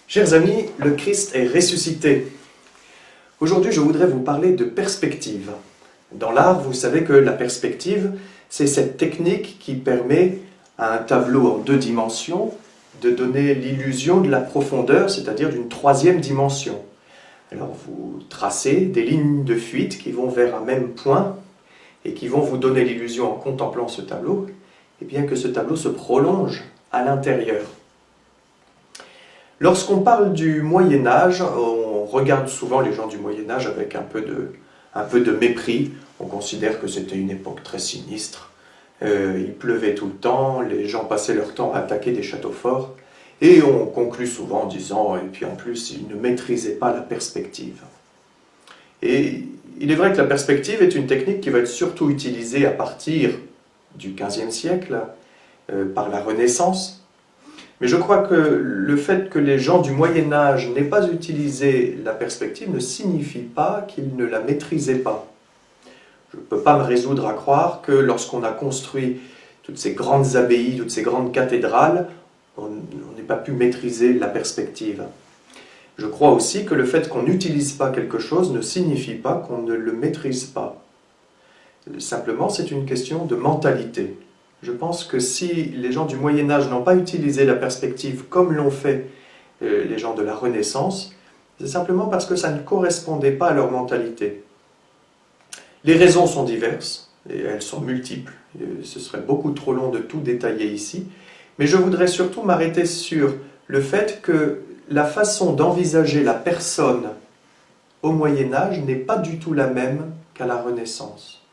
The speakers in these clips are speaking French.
Chers amis, le Christ est ressuscité. Aujourd'hui, je voudrais vous parler de perspective. Dans l'art, vous savez que la perspective, c'est cette technique qui permet à un tableau en 2 dimensions de donner l'illusion de la profondeur, c'est-à-dire d'une 3e dimension. Alors vous tracez des lignes de fuite qui vont vers un même point et qui vont vous donner l'illusion en contemplant ce tableau, et bien que ce tableau se prolonge à l'intérieur. Lorsqu'on parle du Moyen-Âge, on regarde souvent les gens du Moyen-Âge avec un peu de mépris. On considère que c'était une époque très sinistre. Il pleuvait tout le temps, les gens passaient leur temps à attaquer des châteaux forts. Et on conclut souvent en disant, et puis en plus, ils ne maîtrisaient pas la perspective. Et il est vrai que la perspective est une technique qui va être surtout utilisée à partir du XVe siècle, par la Renaissance. Mais je crois que le fait que les gens du Moyen-Âge n'aient pas utilisé la perspective ne signifie pas qu'ils ne la maîtrisaient pas. Je ne peux pas me résoudre à croire que lorsqu'on a construit toutes ces grandes abbayes, toutes ces grandes cathédrales, on n'ait pas pu maîtriser la perspective. Je crois aussi que le fait qu'on n'utilise pas quelque chose ne signifie pas qu'on ne le maîtrise pas. Simplement, c'est une question de mentalité. Je pense que si les gens du Moyen-Âge n'ont pas utilisé la perspective comme l'ont fait les gens de la Renaissance, c'est simplement parce que ça ne correspondait pas à leur mentalité. Les raisons sont diverses, et elles sont multiples, ce serait beaucoup trop long de tout détailler ici, mais je voudrais surtout m'arrêter sur le fait que la façon d'envisager la personne au Moyen-Âge n'est pas du tout la même qu'à la Renaissance.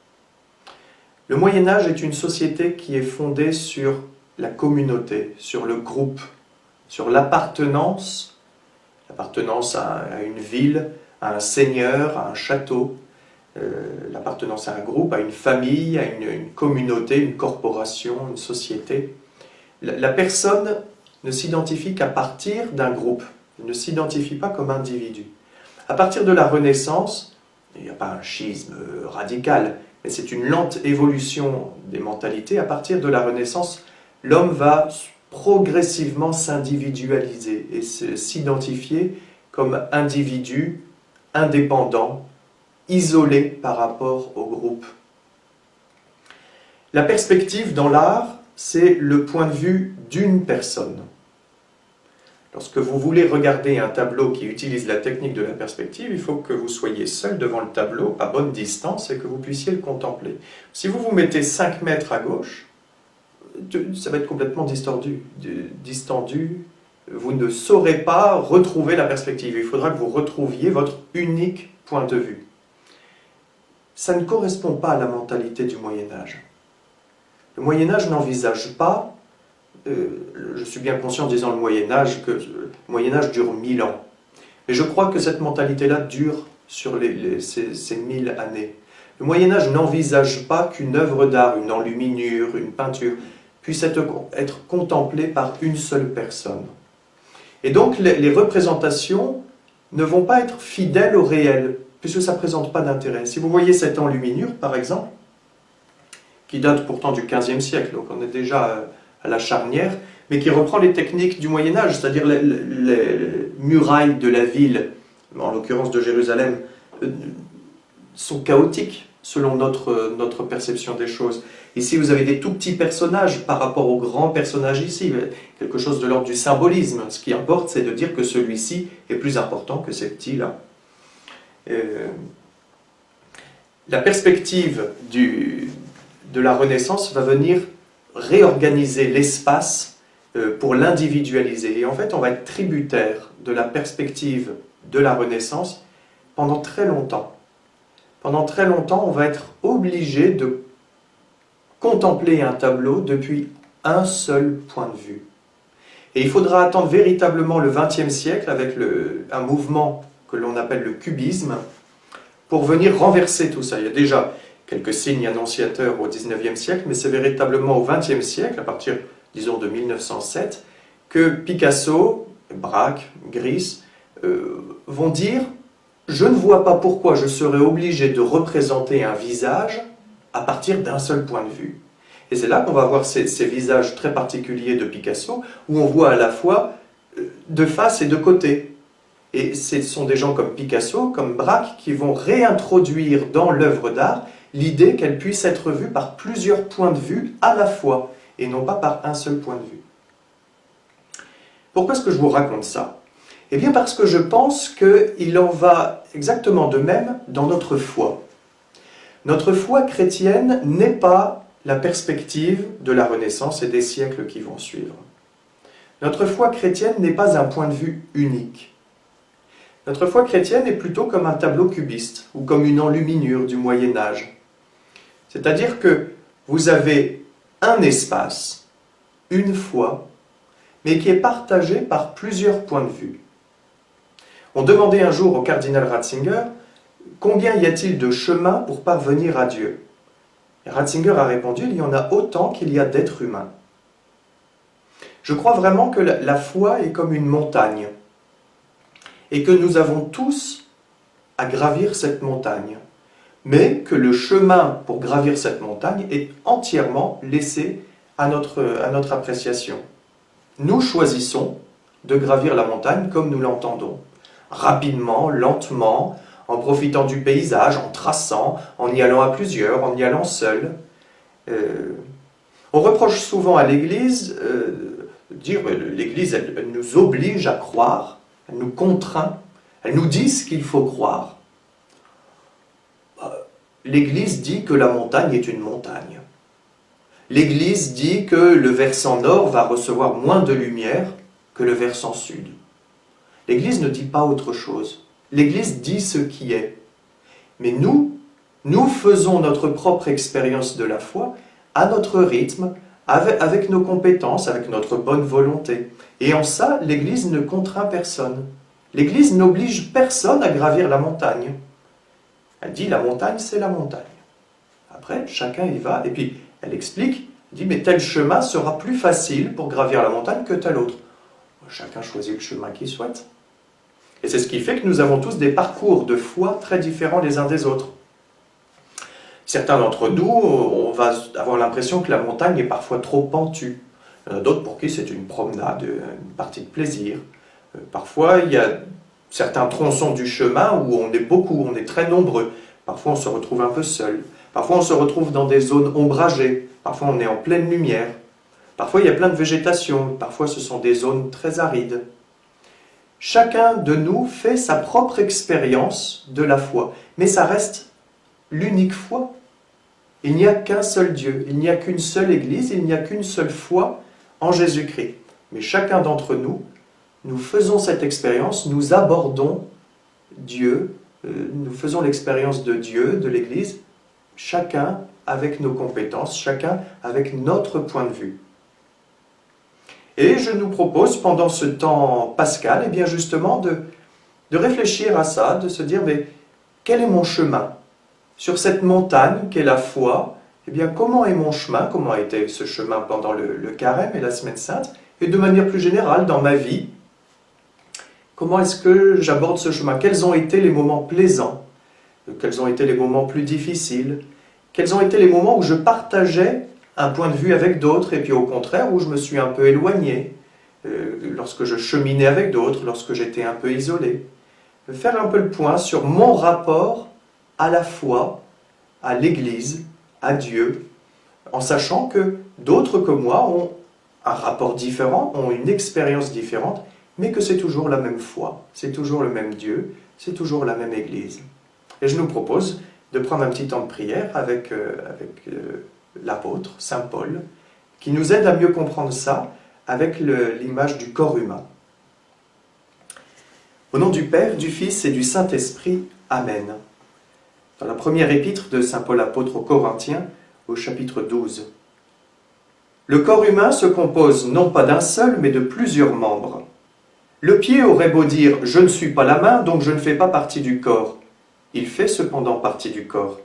Le Moyen-Âge est une société qui est fondée sur la communauté, sur le groupe, sur l'appartenance à une ville, à un seigneur, à un château, l'appartenance à un groupe, à une famille, à une communauté, une corporation, une société. La personne ne s'identifie qu'à partir d'un groupe, elle ne s'identifie pas comme individu. À partir de la Renaissance, il n'y a pas un schisme radical, mais c'est une lente évolution des mentalités. À partir de la Renaissance, l'homme va progressivement s'individualiser et s'identifier comme individu indépendant, isolé par rapport au groupe. La perspective dans l'art, c'est le point de vue d'une personne. Lorsque vous voulez regarder un tableau qui utilise la technique de la perspective, il faut que vous soyez seul devant le tableau, à bonne distance, et que vous puissiez le contempler. Si vous vous mettez 5 mètres à gauche, ça va être complètement distendu. Vous ne saurez pas retrouver la perspective. Il faudra que vous retrouviez votre unique point de vue. Ça ne correspond pas à la mentalité du Moyen-Âge. Le Moyen-Âge n'envisage pas, je suis bien conscient en disant le Moyen-Âge, que le Moyen-Âge dure 1000 ans. Mais je crois que cette mentalité-là dure sur ces 1000 années. Le Moyen-Âge n'envisage pas qu'une œuvre d'art, une enluminure, une peinture, puisse être contemplée par une seule personne. Et donc les représentations ne vont pas être fidèles au réel, puisque ça ne présente pas d'intérêt. Si vous voyez cette enluminure, par exemple, qui date pourtant du XVe siècle, donc on est déjà à la charnière, mais qui reprend les techniques du Moyen-Âge, c'est-à-dire les murailles de la ville, en l'occurrence de Jérusalem, sont chaotiques selon notre perception des choses. Ici, vous avez des tout petits personnages par rapport aux grands personnages ici, quelque chose de l'ordre du symbolisme. Ce qui importe, c'est de dire que celui-ci est plus important que ces petits-là. La perspective de la Renaissance va venir réorganiser l'espace pour l'individualiser. Et en fait, on va être tributaire de la perspective de la Renaissance pendant très longtemps. Pendant très longtemps, on va être obligé de contempler un tableau depuis un seul point de vue. Et il faudra attendre véritablement le XXe siècle avec un mouvement que l'on appelle le cubisme pour venir renverser tout ça. Il y a déjà quelques signes annonciateurs au XIXe siècle, mais c'est véritablement au XXe siècle, à partir, disons, de 1907, que Picasso, Braque, Gris vont dire « Je ne vois pas pourquoi je serais obligé de représenter un visage à partir d'un seul point de vue. » Et c'est là qu'on va voir ces visages très particuliers de Picasso, où on voit à la fois de face et de côté. Et ce sont des gens comme Picasso, comme Braque, qui vont réintroduire dans l'œuvre d'art l'idée qu'elle puisse être vue par plusieurs points de vue à la fois, et non pas par un seul point de vue. Pourquoi est-ce que je vous raconte ça? Eh bien parce que je pense qu'il en va exactement de même dans notre foi. Notre foi chrétienne n'est pas la perspective de la Renaissance et des siècles qui vont suivre. Notre foi chrétienne n'est pas un point de vue unique. Notre foi chrétienne est plutôt comme un tableau cubiste ou comme une enluminure du Moyen-Âge. C'est-à-dire que vous avez un espace, une foi, mais qui est partagé par plusieurs points de vue. On demandait un jour au cardinal Ratzinger « Combien y a-t-il de chemins pour parvenir à Dieu ?» Et Ratzinger a répondu « Il y en a autant qu'il y a d'êtres humains. » Je crois vraiment que la foi est comme une montagne et que nous avons tous à gravir cette montagne, mais que le chemin pour gravir cette montagne est entièrement laissé à notre appréciation. Nous choisissons de gravir la montagne comme nous l'entendons, rapidement, lentement, en profitant du paysage, en traçant, en y allant à plusieurs, en y allant seul. On reproche souvent à l'Église de dire l'Église elle nous oblige à croire, elle nous contraint, elle nous dit ce qu'il faut croire. L'Église dit que la montagne est une montagne. L'Église dit que le versant nord va recevoir moins de lumière que le versant sud. L'Église ne dit pas autre chose. L'Église dit ce qui est. Mais nous faisons notre propre expérience de la foi à notre rythme, avec nos compétences, avec notre bonne volonté. Et en ça, l'Église ne contraint personne. L'Église n'oblige personne à gravir la montagne. Elle dit la montagne, c'est la montagne. Après, chacun y va. Et puis, elle explique, elle dit, mais tel chemin sera plus facile pour gravir la montagne que tel autre. Chacun choisit le chemin qu'il souhaite. Et c'est ce qui fait que nous avons tous des parcours de foi très différents les uns des autres. Certains d'entre nous, on va avoir l'impression que la montagne est parfois trop pentue. Il y en a d'autres pour qui c'est une promenade, une partie de plaisir. Parfois, il y a certains tronçons du chemin où on est beaucoup, on est très nombreux. Parfois, on se retrouve un peu seul. Parfois, on se retrouve dans des zones ombragées. Parfois, on est en pleine lumière. Parfois, il y a plein de végétation. Parfois, ce sont des zones très arides. Chacun de nous fait sa propre expérience de la foi. Mais ça reste l'unique foi. Il n'y a qu'un seul Dieu. Il n'y a qu'une seule Église. Il n'y a qu'une seule foi en Jésus-Christ. Mais chacun d'entre nous, nous faisons cette expérience, nous abordons Dieu, nous faisons l'expérience de Dieu, de l'Église, chacun avec nos compétences, chacun avec notre point de vue. Et je nous propose pendant ce temps pascal, eh bien justement de réfléchir à ça, de se dire, mais quel est mon chemin? Sur cette montagne qu'est la foi, eh bien comment est mon chemin? Comment a été ce chemin pendant le carême et la semaine sainte? Et de manière plus générale, dans ma vie, comment est-ce que j'aborde ce chemin? Quels ont été les moments plaisants? Quels ont été les moments plus difficiles? Quels ont été les moments où je partageais un point de vue avec d'autres, et puis au contraire où je me suis un peu éloigné, lorsque je cheminais avec d'autres, lorsque j'étais un peu isolé? Faire un peu le point sur mon rapport à la foi, à l'Église, à Dieu, en sachant que d'autres que moi ont un rapport différent, ont une expérience différente, mais que c'est toujours la même foi, c'est toujours le même Dieu, c'est toujours la même Église. Et je nous propose de prendre un petit temps de prière avec l'apôtre, Saint Paul, qui nous aide à mieux comprendre ça avec l'image du corps humain. Au nom du Père, du Fils et du Saint-Esprit, Amen. Dans la première épître de Saint Paul apôtre aux Corinthiens, au chapitre 12. Le corps humain se compose non pas d'un seul, mais de plusieurs membres. Le pied aurait beau dire « je ne suis pas la main, donc je ne fais pas partie du corps ». Il fait cependant partie du corps.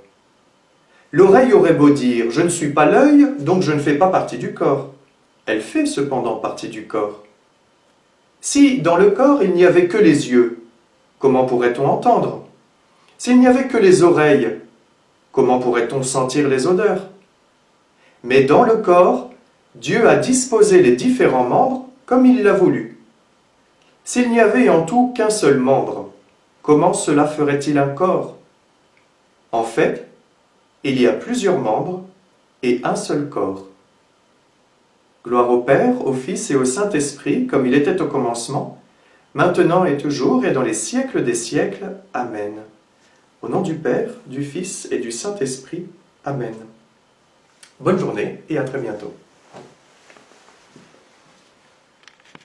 L'oreille aurait beau dire « je ne suis pas l'œil, donc je ne fais pas partie du corps ». Elle fait cependant partie du corps. Si, dans le corps, il n'y avait que les yeux, comment pourrait-on entendre? S'il n'y avait que les oreilles, comment pourrait-on sentir les odeurs? Mais dans le corps, Dieu a disposé les différents membres comme il l'a voulu. S'il n'y avait en tout qu'un seul membre, comment cela ferait-il un corps? En fait, il y a plusieurs membres et un seul corps. Gloire au Père, au Fils et au Saint-Esprit, comme il était au commencement, maintenant et toujours et dans les siècles des siècles. Amen. Au nom du Père, du Fils et du Saint-Esprit. Amen. Bonne journée et à très bientôt.